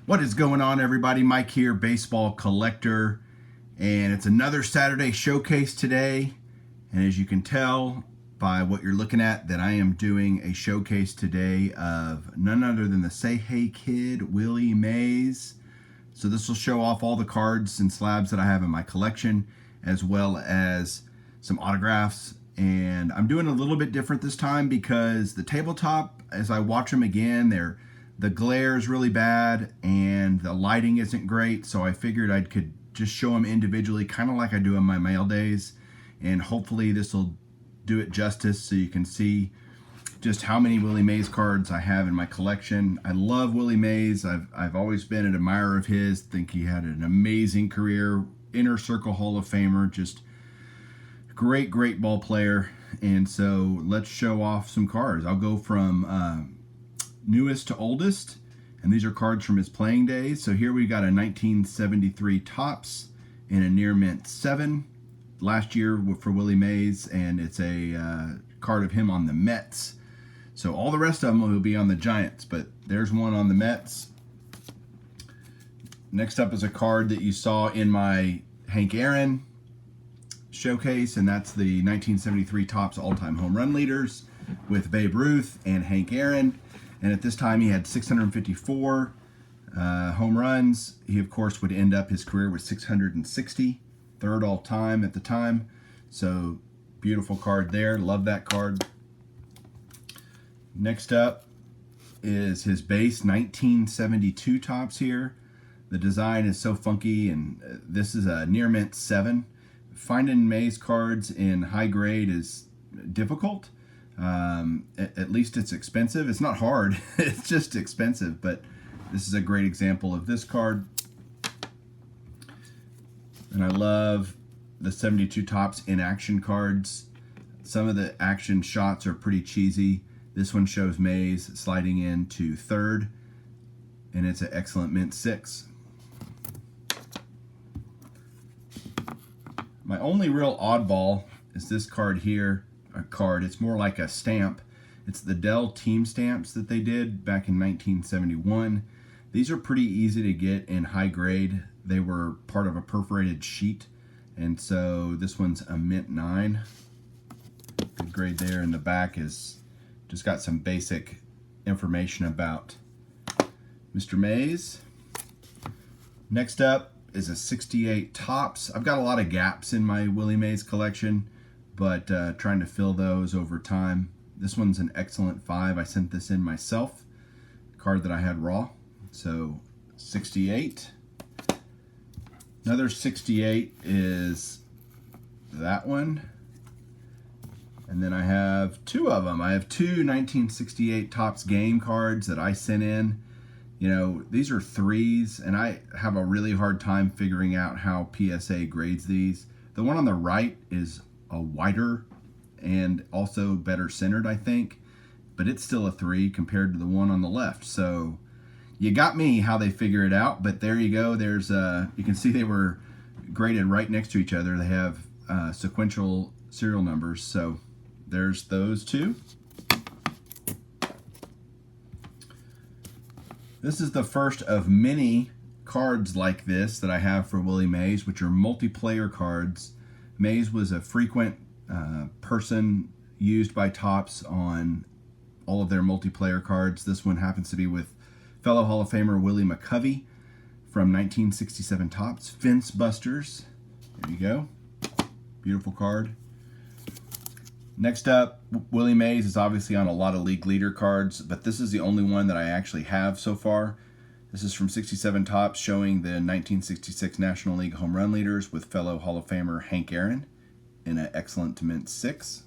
What is going on, everybody? Mike here, baseball collector, and it's another Saturday showcase today. And as you can tell by what you're looking at, that I am doing a showcase today of none other than the Say Hey Kid, Willie Mays. So this will show off all the cards and slabs that I have in my collection, as well as some autographs. And I'm doing a little bit different this time because the tabletop, as I watch them again, the glare is really bad and the lighting isn't great, so I figured I could just show them individually, kind of like I do on my mail days, and hopefully this will do it justice so you can see just how many Willie Mays cards I have in my collection. I love Willie Mays. I've always been an admirer of his. Think he had an amazing career, inner circle Hall of Famer, just great ball player. And so let's show off some cards. I'll go from newest to oldest, and these are cards from his playing days. So here we got a 1973 Topps in a near mint 7 last year for Willie Mays, and it's a card of him on the Mets. So all the rest of them will be on the Giants, but there's one on the Mets. Next up is a card that you saw in my Hank Aaron showcase, and that's the 1973 Topps all-time home run leaders with Babe Ruth and Hank Aaron. And at this time, he had 654 home runs. He, of course, would end up his career with 660, third all time at the time. So, beautiful card there. Love that card. Next up is his base 1972 Topps here. The design is so funky, and this is a near mint 7. Finding Mays cards in high grade is difficult. At least it's expensive. It's not hard, it's just expensive, but this is a great example of this card. And I love the 72 Topps in action cards. Some of the action shots are pretty cheesy. This one shows Mays sliding into third, and it's an excellent mint 6. My only real oddball is this card here. It's more like a stamp. It's the Dell team stamps that they did back in 1971. These are pretty easy to get in high grade. They were part of a perforated sheet, and so this one's a mint 9. Good grade there. In the back is just got some basic information about Mr. Mays. Next up is a 68 Topps. I've got a lot of gaps in my Willie Mays collection, but trying to fill those over time. This one's an excellent 5. I sent this in myself, card that I had raw. So 68. Another 68 is that one. And then I have two of them. I have two 1968 Topps game cards that I sent in. You know, these are 3s, and I have a really hard time figuring out how PSA grades these. The one on the right is a wider and also better centered, I think, but it's still a 3 compared to the one on the left. So you got me how they figure it out, but there you go. There's you can see they were graded right next to each other. They have sequential serial numbers. So there's those two. This is the first of many cards like this that I have for Willie Mays, which are multiplayer cards. Mays was a frequent person used by Topps on all of their multiplayer cards. This one happens to be with fellow Hall of Famer Willie McCovey from 1967 Topps. Fence Busters. There you go. Beautiful card. Next up, Willie Mays is obviously on a lot of league leader cards, but this is the only one that I actually have so far. This is from 67 Topps, showing the 1966 National League home run leaders with fellow Hall of Famer Hank Aaron in an excellent to mint 6.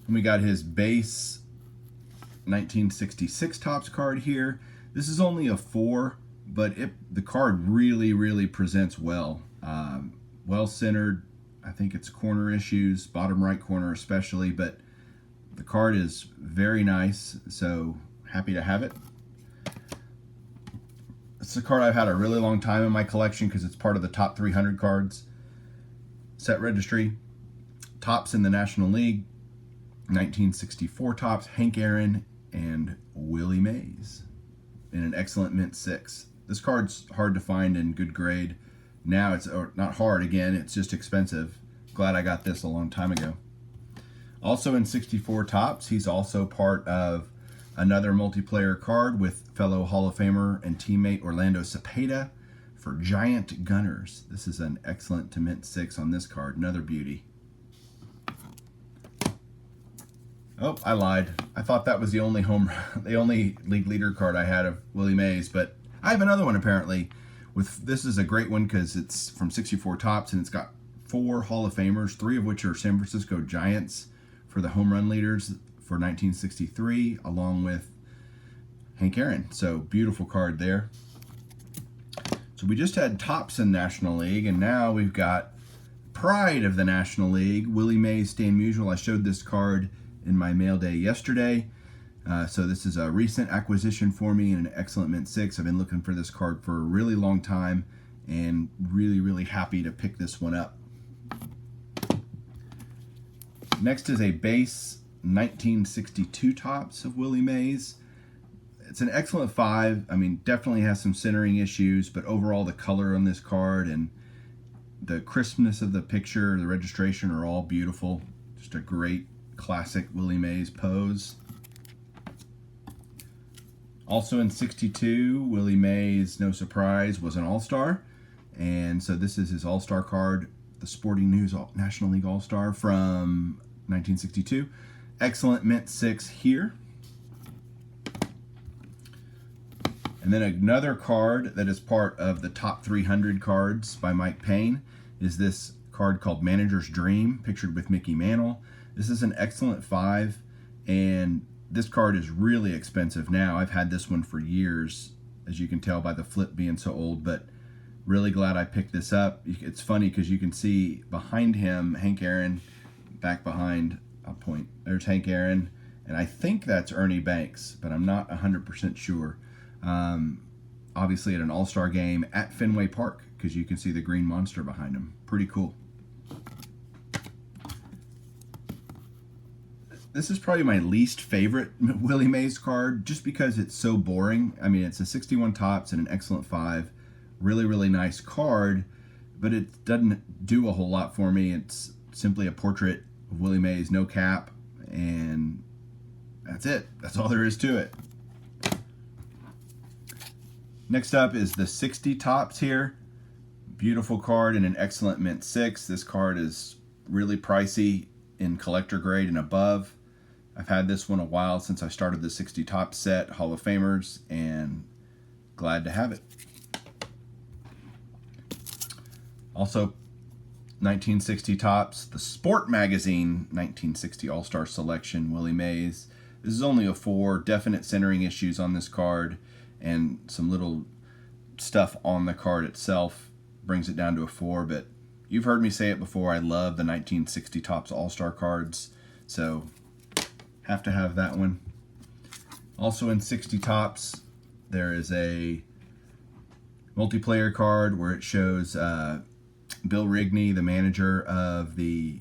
And we got his base 1966 Topps card here. This is only a 4, but the card really presents well. Well centered. I think it's corner issues, bottom right corner especially, but the card is very nice, so happy to have it. It's a card I've had a really long time in my collection because it's part of the top 300 cards set registry. Topps in the National League, 1964 Topps, Hank Aaron, and Willie Mays. in an excellent mint 6. This card's hard to find in good grade. Now it's not hard, again, it's just expensive. Glad I got this a long time ago. Also in 64 Topps, he's also part of another multiplayer card with fellow Hall of Famer and teammate Orlando Cepeda for Giant Gunners. This is an excellent to mint 6 on this card, another beauty. Oh, I lied. I thought that was the only league leader card I had of Willie Mays, but I have another one apparently. This is a great one because it's from 64 Topps and it's got 4 Hall of Famers, 3 of which are San Francisco Giants for the home run leaders for 1963, along with Hank Aaron. So beautiful card there. So we just had Topps in National League, and now we've got Pride of the National League, Willie Mays Stan Musial. I showed this card in my mail day yesterday. So this is a recent acquisition for me and an excellent mint 6. I've been looking for this card for a really long time and really happy to pick this one up. Next is a base 1962 Topps of Willie Mays. It's an excellent 5. I mean, definitely has some centering issues, but overall the color on this card and the crispness of the picture, the registration are all beautiful. Just a great classic Willie Mays pose. Also in 62, Willie Mays, no surprise, was an All-Star. And so this is his All-Star card, the Sporting News National League All-Star from 1962. Excellent mint 6 here. And then another card that is part of the top 300 cards by Mike Payne is this card called Manager's Dream, pictured with Mickey Mantle. This is an excellent 5, and this card is really expensive now. I've had this one for years, as you can tell by the flip being so old, but really glad I picked this up. It's funny because you can see behind him, Hank Aaron, back behind, I'll point, there's Hank Aaron, and I think that's Ernie Banks, but I'm not 100% sure. Obviously at an All-Star game at Fenway Park, because you can see the green monster behind him. Pretty cool. This is probably my least favorite Willie Mays card, just because it's so boring. I mean, it's a 61 Topps and an excellent 5. Really nice card, but it doesn't do a whole lot for me. It's simply a portrait of Willie Mays, no cap, and that's it. That's all there is to it. Next up is the 60 Topps here. Beautiful card and an excellent mint 6. This card is really pricey in collector grade and above. I've had this one a while, since I started the 60 Topps set, Hall of Famers, and glad to have it. Also, 1960 Topps, the Sport Magazine 1960 All-Star Selection, Willie Mays. This is only a 4, definite centering issues on this card, and some little stuff on the card itself brings it down to a 4, but you've heard me say it before, I love the 1960 Topps All-Star cards, so have to have that one. Also in 60 Topps, there is a multiplayer card where it shows Bill Rigney, the manager of the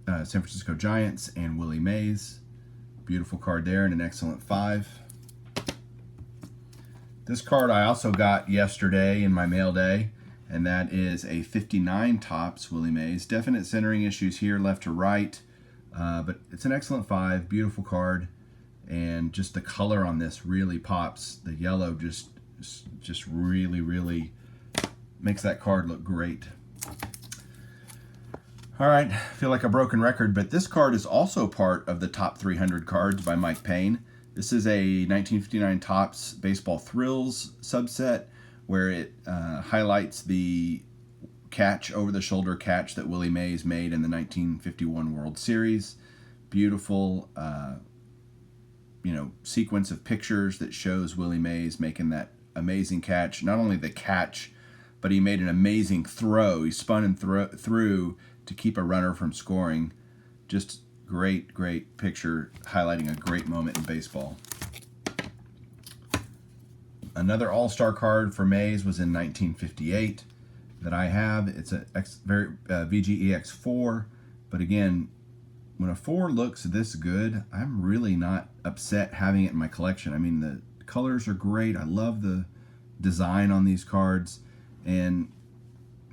San Francisco Giants, and Willie Mays. Beautiful card there and an excellent 5. This card I also got yesterday in my mail day, and that is a 59 Topps Willie Mays. Definite centering issues here, left to right, but it's an excellent 5. Beautiful card, and just the color on this really pops. The yellow just really makes that card look great. All right, I feel like a broken record, but this card is also part of the top 300 cards by Mike Payne. This is a 1959 Topps Baseball Thrills subset where it highlights the catch, over-the-shoulder catch that Willie Mays made in the 1951 World Series. Beautiful, sequence of pictures that shows Willie Mays making that amazing catch. Not only the catch, but he made an amazing throw. He spun and threw to keep a runner from scoring. Just great picture highlighting a great moment in baseball. Another All-Star card for Mays was in 1958 that I have. It's a VGEX4, but again, when a 4 looks this good, I'm really not upset having it in my collection. I mean, the colors are great. I love the design on these cards, and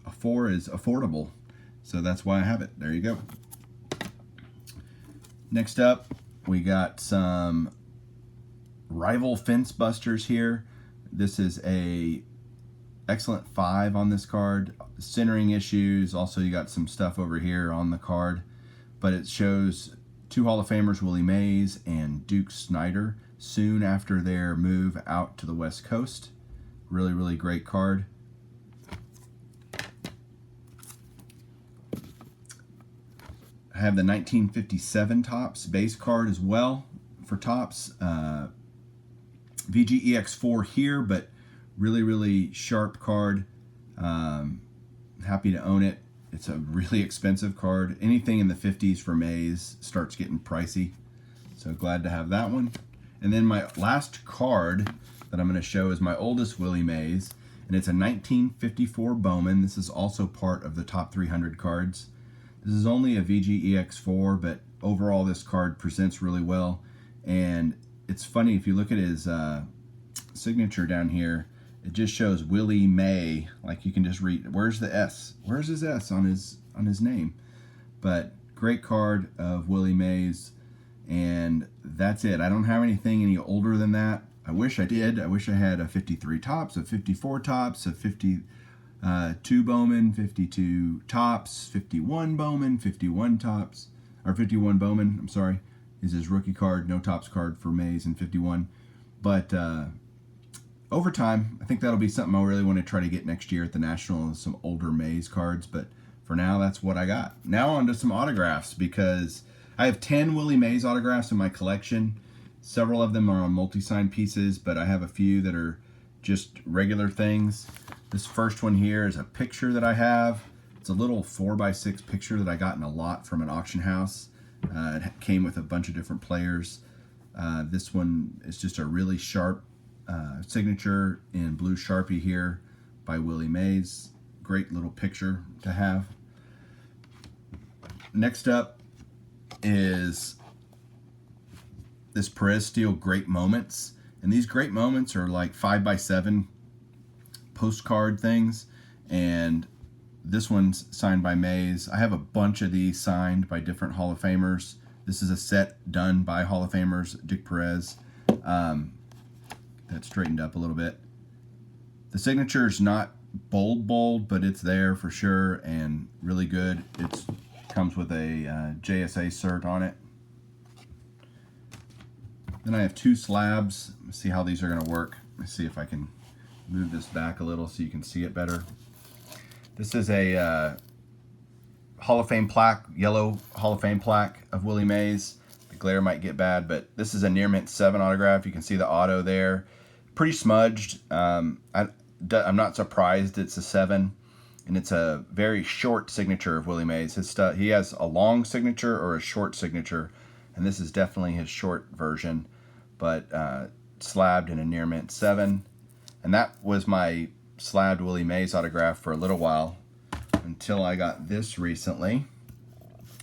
a 4 is affordable, so that's why I have it. There you go. Next up, we got some Rival Fence Busters here. This is a excellent 5 on this card. Centering issues. Also, you got some stuff over here on the card, but it shows 2 Hall of Famers, Willie Mays and Duke Snider, soon after their move out to the West Coast. Really, really great card. I have the 1957 Topps base card as well for Topps. VGEX4 here, but really, really sharp card. Happy to own it. It's a really expensive card. Anything in the 50s for Mays starts getting pricey, so glad to have that one. And then my last card that I'm going to show is my oldest Willie Mays, and it's a 1954 Bowman. This is also part of the top 300 cards. This is only a VGEX4, but overall this card presents really well. And it's funny, if you look at his signature down here, it just shows Willie May. Like, you can just read, where's the S? Where's his S on his name? But great card of Willie Mays, and that's it. I don't have anything any older than that. I wish I did. I wish I had a 53 Topps, a 54 Topps, a 52 Bowman, 52 Topps, 51 Bowman, 51 Topps, or 51 Bowman, I'm sorry, is his rookie card. No Topps card for Mays in 51. But over time, I think that'll be something I really want to try to get next year at the National, some older Mays cards. But for now, that's what I got. Now on to some autographs, because I have 10 Willie Mays autographs in my collection. Several of them are on multi-sign pieces, but I have a few that are just regular things. This first one here is a picture that I have. It's a little 4x6 picture that I got in a lot from an auction house. It came with a bunch of different players. This one is just a really sharp signature in blue Sharpie here by Willie Mays. Great little picture to have. Next up is this Perez Steel Great Moments. And these Great Moments are like 5x7 postcard things. And this one's signed by Mays. I have a bunch of these signed by different Hall of Famers. This is a set done by Hall of Famers, Dick Perez. That straightened up a little bit. The signature is not bold, but it's there for sure and really good. It comes with a JSA cert on it. Then I have 2 slabs. Let's see how these are going to work. Let's see if I can move this back a little so you can see it better. This is a Hall of Fame plaque, yellow Hall of Fame plaque of Willie Mays. The glare might get bad, but this is a near mint 7 autograph. You can see the auto there. Pretty smudged. I'm not surprised it's a 7, and it's a very short signature of Willie Mays. He has a long signature or a short signature, and this is definitely his short version, but slabbed in a near mint 7. And that was my slabbed Willie Mays autograph for a little while until I got this recently.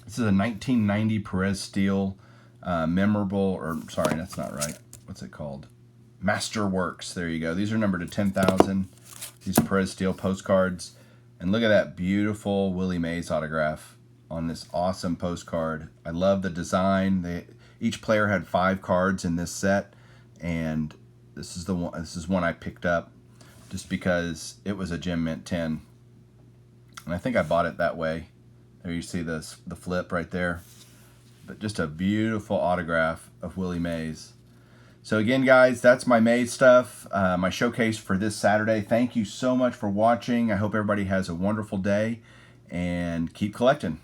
This is a 1990 Perez Steel memorable, or sorry, that's not right. What's it called? Masterworks. There you go. These are numbered to 10,000. These Perez Steel postcards. And look at that beautiful Willie Mays autograph on this awesome postcard. I love the design. Each player had 5 cards in this set, and this is the one. This is one I picked up just because it was a gem mint 10, and I think I bought it that way. There you see the flip right there. But just a beautiful autograph of Willie Mays. So again, guys, that's my Mays stuff, my showcase for this Saturday. Thank you so much for watching. I hope everybody has a wonderful day, and keep collecting.